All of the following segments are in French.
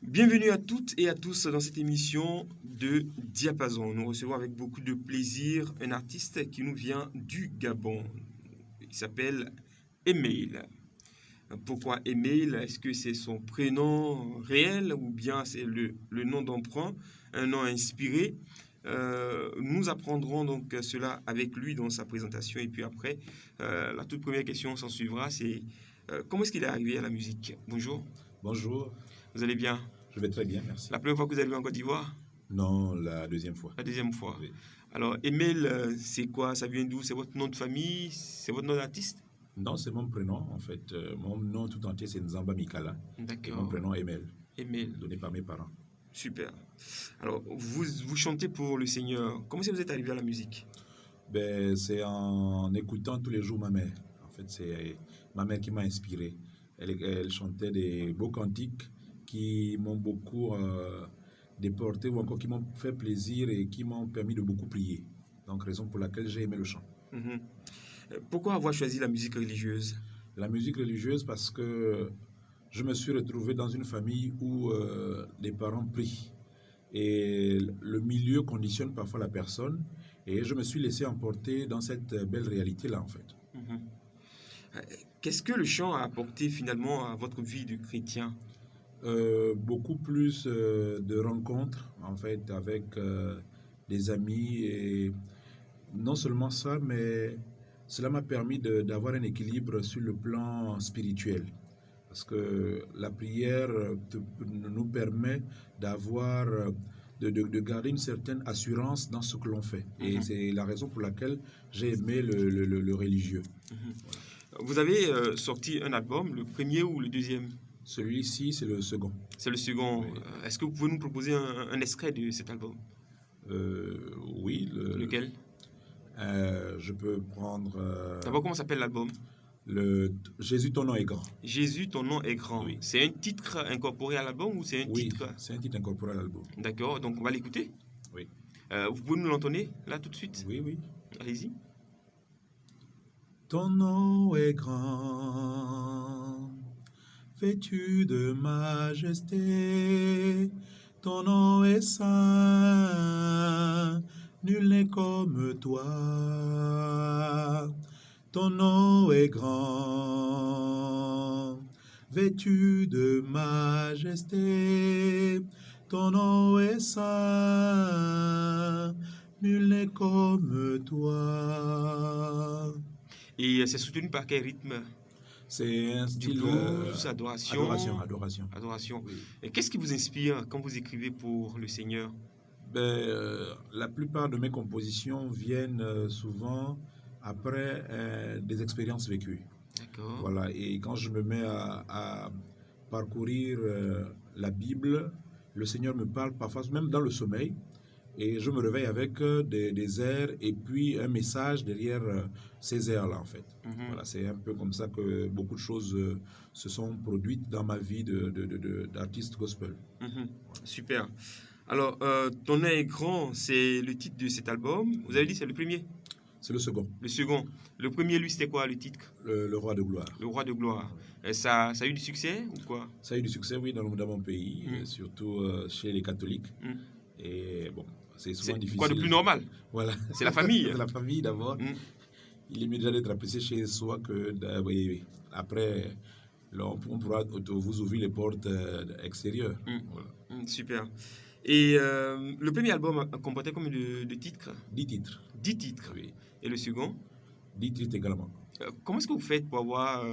Bienvenue à toutes et à tous dans cette émission de Diapason. Nous recevons avec beaucoup de plaisir un artiste qui nous vient du Gabon. Il s'appelle Email. Pourquoi Email? Est-ce que c'est son prénom réel ou bien c'est le nom d'emprunt, un nom inspiré? Nous apprendrons donc cela avec lui dans sa présentation. Et puis après, la toute première question s'en suivra, c'est comment est-ce qu'il est arrivé à la musique? Bonjour, Bonjour, vous allez bien? je vais très bien, merci. La première fois que vous êtes venu en Côte d'Ivoire? Non, la deuxième fois. La deuxième fois. Oui. Alors, Emile, c'est quoi? Ça vient d'où? C'est votre nom de famille? C'est votre nom d'artiste? Non, c'est mon prénom en fait. Mon nom tout entier c'est Nzamba Mikala et mon D'accord. prénom Emel, Emile, donné par mes parents. super. Alors, vous chantez pour le Seigneur. Comment est-ce que vous êtes arrivé à la musique? Ben, c'est en écoutant tous les jours ma mère. En fait, c'est ma mère qui m'a inspiré. Elle chantait des beaux cantiques qui m'ont beaucoup déporté ou encore qui m'ont fait plaisir et qui m'ont permis de beaucoup prier. Donc, raison pour laquelle j'ai aimé le chant. Mhm. Pourquoi avoir choisi la musique religieuse? La musique religieuse parce que je me suis retrouvé dans une famille où les parents prient et le milieu conditionne parfois la personne et je me suis laissé emporter dans cette belle réalité-là en fait. Mhm. Qu'est-ce que le chant a apporté finalement à votre vie de chrétien? Beaucoup plus de rencontres en fait avec des amis et non seulement ça, mais cela m'a permis d'avoir un équilibre sur le plan spirituel. Parce que la prière nous permet d'avoir, de garder une certaine assurance dans ce que l'on fait. Et Mhm. c'est la raison pour laquelle j'ai aimé le religieux. Mhm. Vous avez sorti un album, le premier ou le deuxième? Celui-ci, c'est le second. C'est le second. Oui. Est-ce que vous pouvez nous proposer un extrait de cet album? Oui, Lequel? je peux prendre D'abord, comment s'appelle l'album? Jésus, ton nom est grand. Jésus, ton nom est grand. Oui. C'est un titre incorporé à l'album ou c'est un Oui, titre? c'est un titre incorporé à l'album. D'accord, donc on va l'écouter. Oui. Vous pouvez nous l'entonner là tout de suite? Oui, oui. Allez-y. Ton nom est grand, vêtu de majesté, ton nom est saint, nul n'est comme toi. Ton nom est grand, vêtu de majesté, ton nom est saint, nul n'est comme toi. Et c'est soutenu par quel rythme? C'est un Du style blues, adoration? adoration. Adoration. Oui. Et qu'est-ce qui vous inspire quand vous écrivez pour le Seigneur? La plupart de mes compositions viennent souvent après des expériences vécues. D'accord. Voilà. Et quand je me mets à parcourir la Bible, le Seigneur me parle parfois, même dans le sommeil, et je me réveille avec des airs et puis un message derrière ces airs-là, en fait. Mhm. Voilà, c'est un peu comme ça que beaucoup de choses se sont produites dans ma vie d'artiste gospel. Mhm. Super. Alors, Ton nom est grand, c'est le titre de cet album. Vous avez dit c'est le premier? C'est le second, Le second. Le premier, lui, c'était quoi le titre? le roi de gloire. Le roi de gloire. Et ça a eu du succès ou quoi? Ça a eu du succès, oui, dans mon pays, Mm. surtout chez les catholiques. Mm. Et bon, c'est souvent C'est difficile. quoi de plus normal? Voilà. C'est la famille. C'est la famille d'abord. Mm. Il est mieux déjà d'être apprécié chez soi que oui. Après, là, on pourra vous ouvrir les portes extérieures. Mm. Voilà. Super. Et le premier album comportait combien de titres? 10 titres. 10 titres. Oui. Et le second? 10 titres également. Comment est-ce que vous faites pour avoir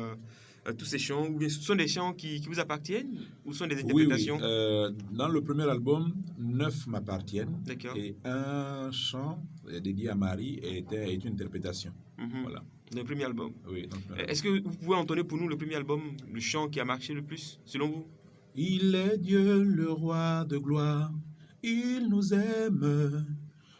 tous ces chants? Ou bien ce sont des chants qui vous appartiennent ou ce sont des interprétations? Oui. Dans le premier album, 9 m'appartiennent. D'accord. Et un chant dédié à Marie est une interprétation. Mhm. Voilà. Dans le premier album. Oui, dans le premier album. Est-ce que vous pouvez entonner pour nous le premier album, le chant qui a marché le plus, selon vous? Il est Dieu, le roi de gloire, il nous aime.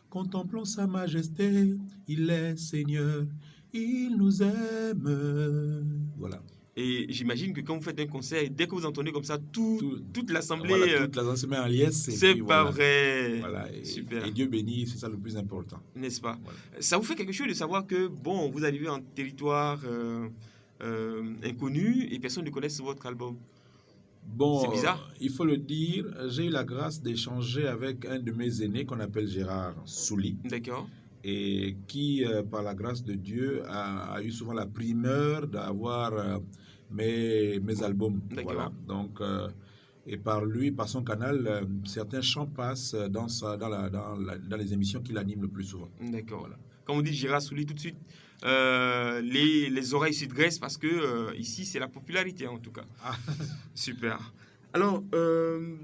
Contemplons sa majesté, il est Seigneur, il nous aime. Voilà. Et j'imagine que quand vous faites un concert, dès que vous entendez comme ça, toute l'assemblée... Voilà, toute l'assemblée se met en liesse. C'est pas voilà. vrai. Voilà. Super. Et Dieu bénit, c'est ça le plus important. N'est-ce pas? Voilà. Ça vous fait quelque chose de savoir que, bon, vous arrivez en territoire inconnu et personne ne connaît votre album? Bon, C'est bizarre. il faut le dire, j'ai eu la grâce d'échanger avec un de mes aînés qu'on appelle Gérard Souli D'accord. et qui, par la grâce de Dieu, a eu souvent la primeur d'avoir mes albums. Voilà. D'accord. Donc, et par lui, par son canal, certains chants passent dans les émissions qu'il anime le plus souvent. D'accord. Voilà. Quand on dit Gérard Souli, tout de suite, les oreilles se dressent parce que ici, c'est la popularité en tout cas. Ah, Super. Alors,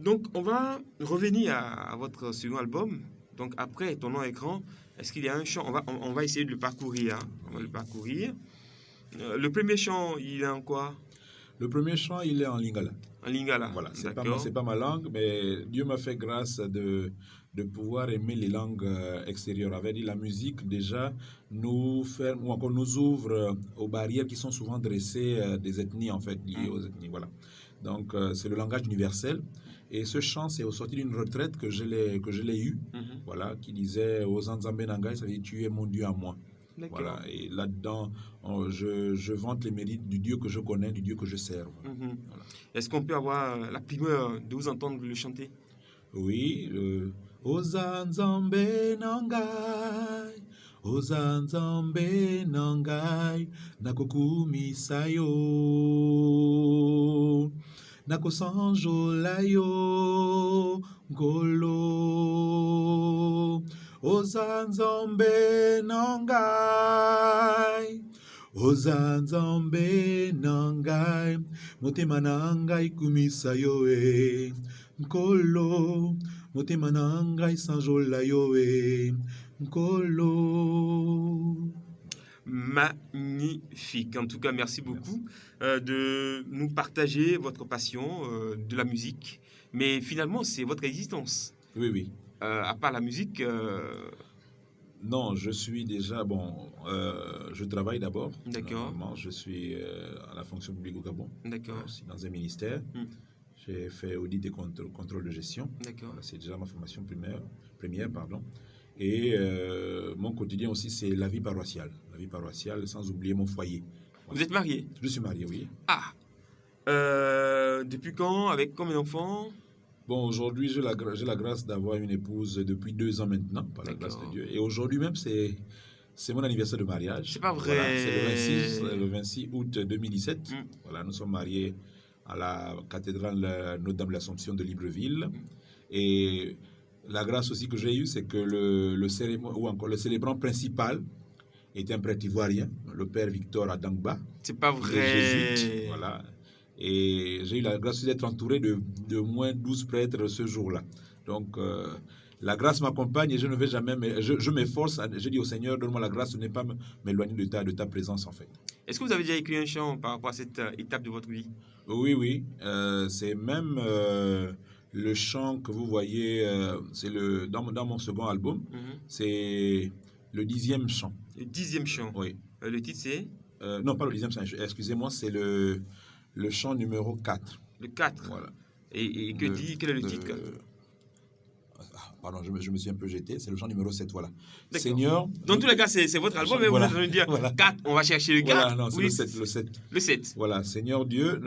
donc, on va revenir à votre second album. Donc, après ton nom écran, est-ce qu'il y a un chant? On va essayer de le parcourir. Hein. On va le parcourir. Le premier chant, il est en quoi? le premier chant, il est en lingala. En lingala. Voilà, D'accord. c'est pas ma langue, mais Dieu m'a fait grâce de pouvoir aimer les langues extérieures. Avait dit la musique déjà nous ferme ou encore nous ouvre aux barrières qui sont souvent dressées des ethnies en fait liées aux ethnies. Voilà. Donc c'est le langage universel. Et ce chant, c'est au sorti d'une retraite que je l'ai eu. Mhm. Voilà, qui disait aux Anzambé Nangai, ça veut dire tu es mon Dieu à moi. D'accord. Voilà, et là-dedans, je vante les mérites du Dieu que je connais, du Dieu que je sers. Voilà. Mhm. Voilà. Est-ce qu'on peut avoir la primeur de vous entendre le chanter? Oui, Ozanzambe nangai, Ozanzambe nangai, nakokumisa yo, nakosanjola yo, ngolo. Ozanzambe nangai, Ozanzambe nangai, motema nangai kumisa yo e. Nkolo, motema na ngai sanjola yo e, nkolo. Magnifique. En tout cas, merci beaucoup de nous partager votre passion de la musique. Mais finalement, c'est votre existence. Oui, oui. À part la musique, Non, je suis déjà, bon, je travaille d'abord. D'accord. Normalement, je suis à la fonction publique au Gabon. d'accord, Je suis dans un ministère. Mm. J'ai fait audit et contrôle de gestion. d'accord. Voilà, c'est déjà ma formation première, pardon. Et mon quotidien aussi, c'est la vie paroissiale. La vie paroissiale, sans oublier mon foyer. Vous êtes marié? Je suis marié, oui. Ah, depuis quand? Avec combien d'enfants? Bon, aujourd'hui, j'ai la grâce d'avoir une épouse depuis 2 ans maintenant, par la grâce de Dieu. Et aujourd'hui même, c'est mon anniversaire de mariage. C'est pas vrai. Voilà, c'est le 26 août 2017. Mm. Voilà, nous sommes mariés à la cathédrale Notre-Dame de l'Assomption de Libreville. Et la grâce aussi que j'ai eue, c'est que le célébrant principal était un prêtre ivoirien, le père Victor Adangba. C'est pas Les vrai. jésuites, voilà. Et j'ai eu la grâce d'être entouré de moins 12 prêtres ce jour-là. Donc, la grâce m'accompagne et je ne vais jamais... Je m'efforce, je dis au Seigneur, donne-moi la grâce de ne pas m'éloigner de ta présence, en fait. Est-ce que vous avez déjà écrit un chant par rapport à cette étape de votre vie? Oui, oui. C'est même le chant que vous voyez, c'est dans mon second album, Mhm. c'est le 10e chant. Le 10e chant. Oui. Le titre, c'est Non, pas le 10e chant, excusez-moi, c'est le chant numéro 4. le 4. Voilà. Et quel est le titre? Pardon, je me suis un peu jeté. C'est le chant numéro 7, voilà. D'accord. Seigneur. Dans tous les cas, c'est votre album, mais Voilà, vous allez me dire voilà. 4, on va chercher le 4. Voilà, non, c'est Oui, le 7. Le 7. Le 7. Voilà, Seigneur Dieu,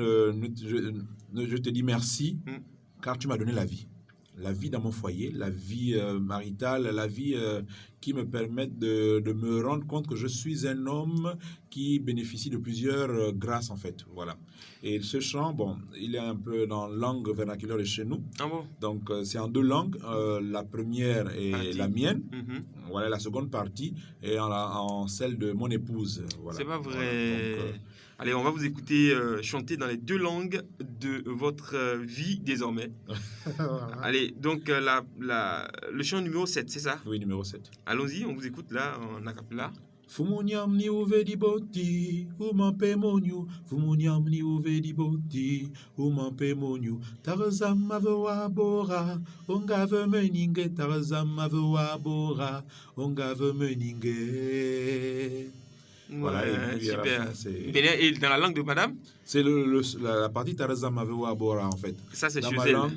je te dis merci, car tu m'as donné la vie. La vie dans mon foyer, la vie maritale, la vie qui me permettent de me rendre compte que je suis un homme qui bénéficie de plusieurs grâces, en fait. Voilà. Et ce chant, bon, il est un peu dans langue vernaculaire de chez nous. Ah bon? Donc, c'est en 2 langues. La première est Partie. la mienne. Mhm. Voilà, la seconde partie est en celle de mon épouse. Voilà. C'est pas vrai. Voilà, donc, Allez, on va vous écouter chanter dans les 2 langues de votre vie désormais. Allez, donc le chant numéro 7, c'est ça? oui, numéro 7. Allons-y, on vous écoute là en acapella. Fumunyam ni uvedi boti, umampe monyu. Fumunyam ni uvedi boti, umampe monyu. Tarzam avewa bora, ongave meninge. Tarzam avewa bora, ongave meninge. Voilà, et puis à la super. fin, c'est- Et dans la langue de madame, C'est la partie Tarzam avewa bora, en fait. ça c'est Dans chez ma elle. langue,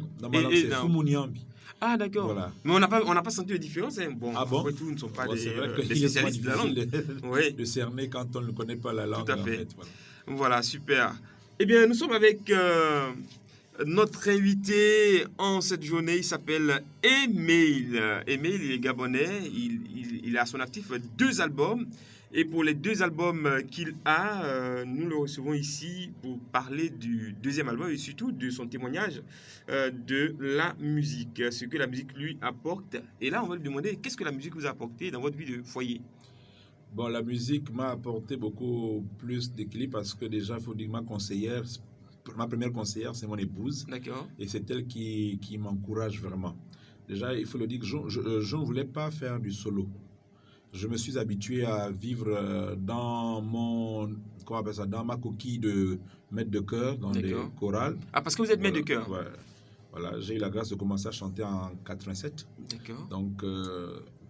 c'est Fumunyambi. Ah d'accord. Voilà. Mais on n'a pas senti la différence. Hein. Bon, Ah bon? après tout, nous ne sommes pas Bon, c'est vrai des qu'il est souvent spécialistes de la langue. difficile Oui, de cerner quand on ne connaît pas la langue. à fait. En fait, voilà. voilà, super. Eh bien, nous sommes avec Notre invité en cette journée, il s'appelle Emile. Emile, il est gabonais, il a à son actif 2 albums. Et pour les 2 albums qu'il a, nous le recevons ici pour parler du deuxième album et surtout de son témoignage de la musique, ce que la musique lui apporte. Et là, on va lui demander qu'est-ce que la musique vous a apporté dans votre vie de foyer. Bon, la musique m'a apporté beaucoup plus d'équilibre parce que déjà, il faut dire que ma première conseillère, c'est mon épouse. D'accord. Et c'est elle qui m'encourage vraiment. Déjà, il faut le dire que je ne voulais pas faire du solo. Je me suis habitué à vivre dans ma coquille de maître de chœur, dans les D'accord. chorales. Ah, parce que vous êtes maître de Voilà, cœur. ouais. Voilà, j'ai eu la grâce de commencer à chanter en 87. D'accord. Donc,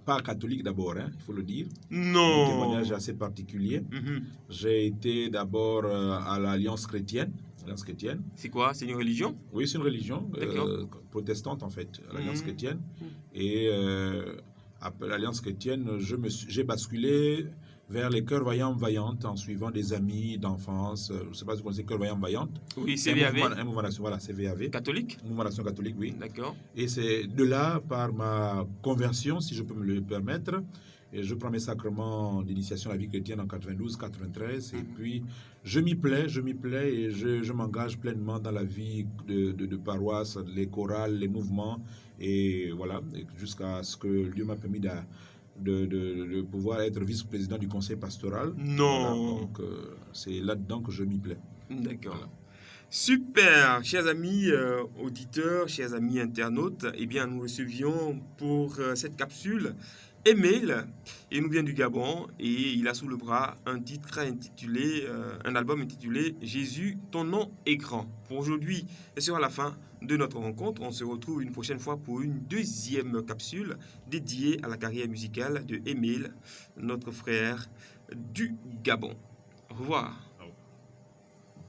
pas catholique d'abord, hein, il faut le dire. Mon Non. témoignage est assez particulier. Mhm. J'ai été d'abord à l'Alliance chrétienne. L'Alliance chrétienne. C'est quoi? C'est une religion? Oui, c'est une religion D'accord. protestante en fait, l'Alliance Mhm. chrétienne. Et après l'Alliance chrétienne, j'ai basculé vers les Cœurs Vaillants Vaillantes en suivant des amis d'enfance. Je ne sais pas si vous connaissez Cœurs Vaillants Vaillantes. Oui, C'est CVAV. un mouvement national, voilà, CVAV. Catholique? Un mouvement national catholique, oui. D'accord. Et c'est de là, par ma conversion, si je peux me le permettre, et je prends mes sacrements d'initiation à la vie chrétienne en 92, 93, et puis je m'y plais et je m'engage pleinement dans la vie de paroisse, les chorales, les mouvements, et voilà, jusqu'à ce que Dieu m'a permis de pouvoir être vice-président du conseil pastoral. Non. Voilà, donc c'est là-dedans que je m'y plais. D'accord. Voilà. Super, chers amis auditeurs, chers amis internautes, eh bien nous recevions pour cette capsule Emile, il nous vient du Gabon et il a sous le bras un titre intitulé, un album intitulé Jésus, ton nom est grand. Pour aujourd'hui, ce sera la fin de notre rencontre. On se retrouve une prochaine fois pour une deuxième capsule dédiée à la carrière musicale de Emile, notre frère du Gabon. Au revoir.